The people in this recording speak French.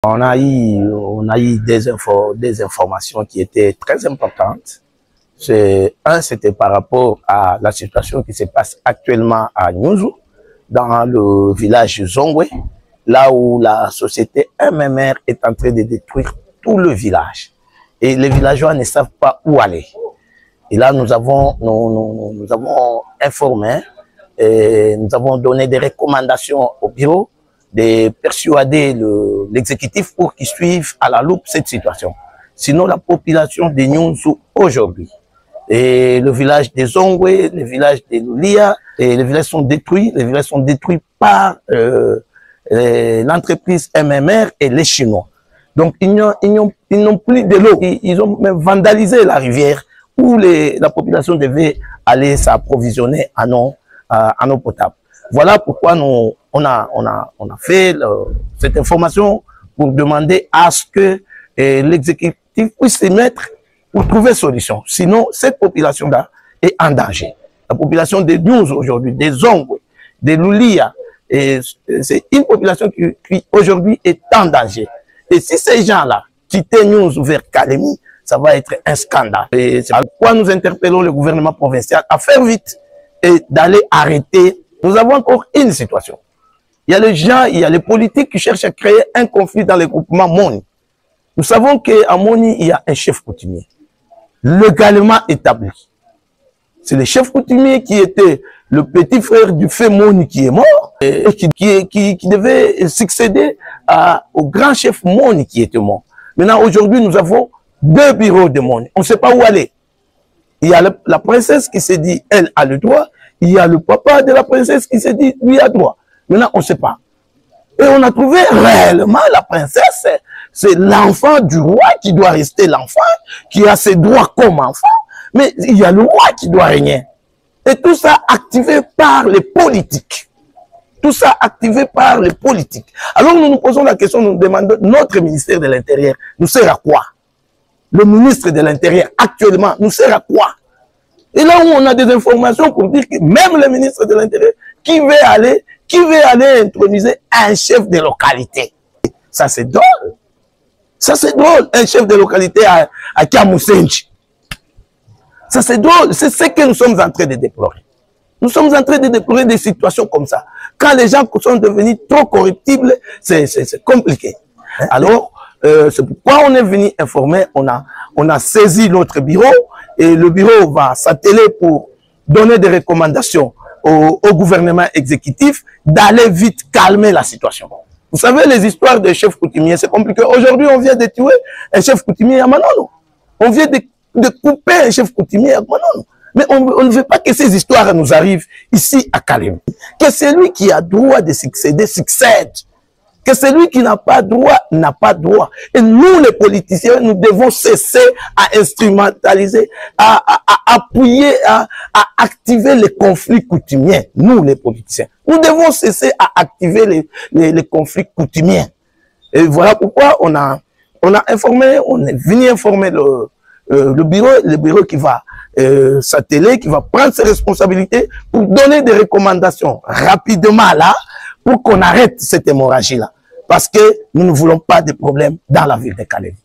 On a eu des informations qui étaient très importantes. C'était par rapport à la situation qui se passe actuellement à Nyunzu, dans le village Zongwe, là où la société MMR est en train de détruire tout le village. Et les villageois ne savent pas où aller. Et là, nous avons informé, et nous avons donné des recommandations au bureau de persuader l'exécutif pour qu'ils suivent à la loupe cette situation. Sinon, la population de Nyunzu aujourd'hui, et le village des Zongwe, le village de Lulia, et les villages sont détruits. Les villages sont détruits par l'entreprise MMR et les Chinois. Donc, ils n'ont plus de l'eau. Ils ont même vandalisé la rivière où la population devait aller s'approvisionner en eau potable. Voilà pourquoi on a fait cette information pour demander à ce que l'exécutif puisse s'y mettre pour trouver solution. Sinon, cette population-là est en danger. La population des Nyunzu aujourd'hui, des Zongwe, des Lulia, c'est une population qui aujourd'hui est en danger. Et si ces gens-là quittaient Nyunzu vers Kalemi, ça va être un scandale. Et c'est pourquoi nous interpellons le gouvernement provincial à faire vite et d'aller arrêter. Nous avons encore une situation. Il y a les gens, il y a les politiques qui cherchent à créer un conflit dans le groupement Moni. Nous savons qu'à Moni, il y a un chef coutumier, légalement établi. C'est le chef coutumier qui était le petit frère du fait Moni qui est mort et qui devait succéder au grand chef Moni qui était mort. Maintenant, aujourd'hui, nous avons deux bureaux de Moni. On ne sait pas où aller. Il y a la princesse qui s'est dit, elle a le droit. Il y a le papa de la princesse qui s'est dit, lui a droit. Maintenant, on ne sait pas. Et on a trouvé réellement la princesse, c'est l'enfant du roi qui doit rester l'enfant, qui a ses droits comme enfant, mais il y a le roi qui doit régner. Et tout ça activé par les politiques. Tout ça activé par les politiques. Alors nous nous posons la question, nous demandons, notre ministère de l'Intérieur nous sert à quoi? Le ministre de l'Intérieur actuellement nous sert à quoi? Et là où on a des informations pour dire que même le ministre de l'Intérieur qui veut aller introniser un chef de localité. Ça c'est drôle. Ça c'est drôle, un chef de localité à Kiamusenji. Ça c'est drôle, c'est ce que nous sommes en train de déplorer. Nous sommes en train de déplorer des situations comme ça. Quand les gens sont devenus trop corruptibles, c'est compliqué. Alors, c'est pourquoi on est venu informer, on a saisi notre bureau et le bureau va s'atteler pour donner des recommandations au gouvernement exécutif d'aller vite calmer la situation. Vous savez, les histoires des chefs coutumiers, c'est compliqué. Aujourd'hui, on vient de tuer un chef coutumier à Manono. On vient de couper un chef coutumier à Manono. Mais on ne veut pas que ces histoires nous arrivent ici à Kalemi. Que celui qui a droit de succéder, succède. Que celui qui n'a pas droit, n'a pas droit. Et nous, les politiciens, nous devons cesser à instrumentaliser, à appuyer, à activer les conflits coutumiers. Nous, les politiciens. Nous devons cesser à activer les conflits coutumiers. Et voilà pourquoi on a informé, on est venu informer le bureau qui va s'atteler, qui va prendre ses responsabilités pour donner des recommandations rapidement là, pour qu'on arrête cette hémorragie-là. Parce que nous ne voulons pas de problème dans la ville de Kalemi.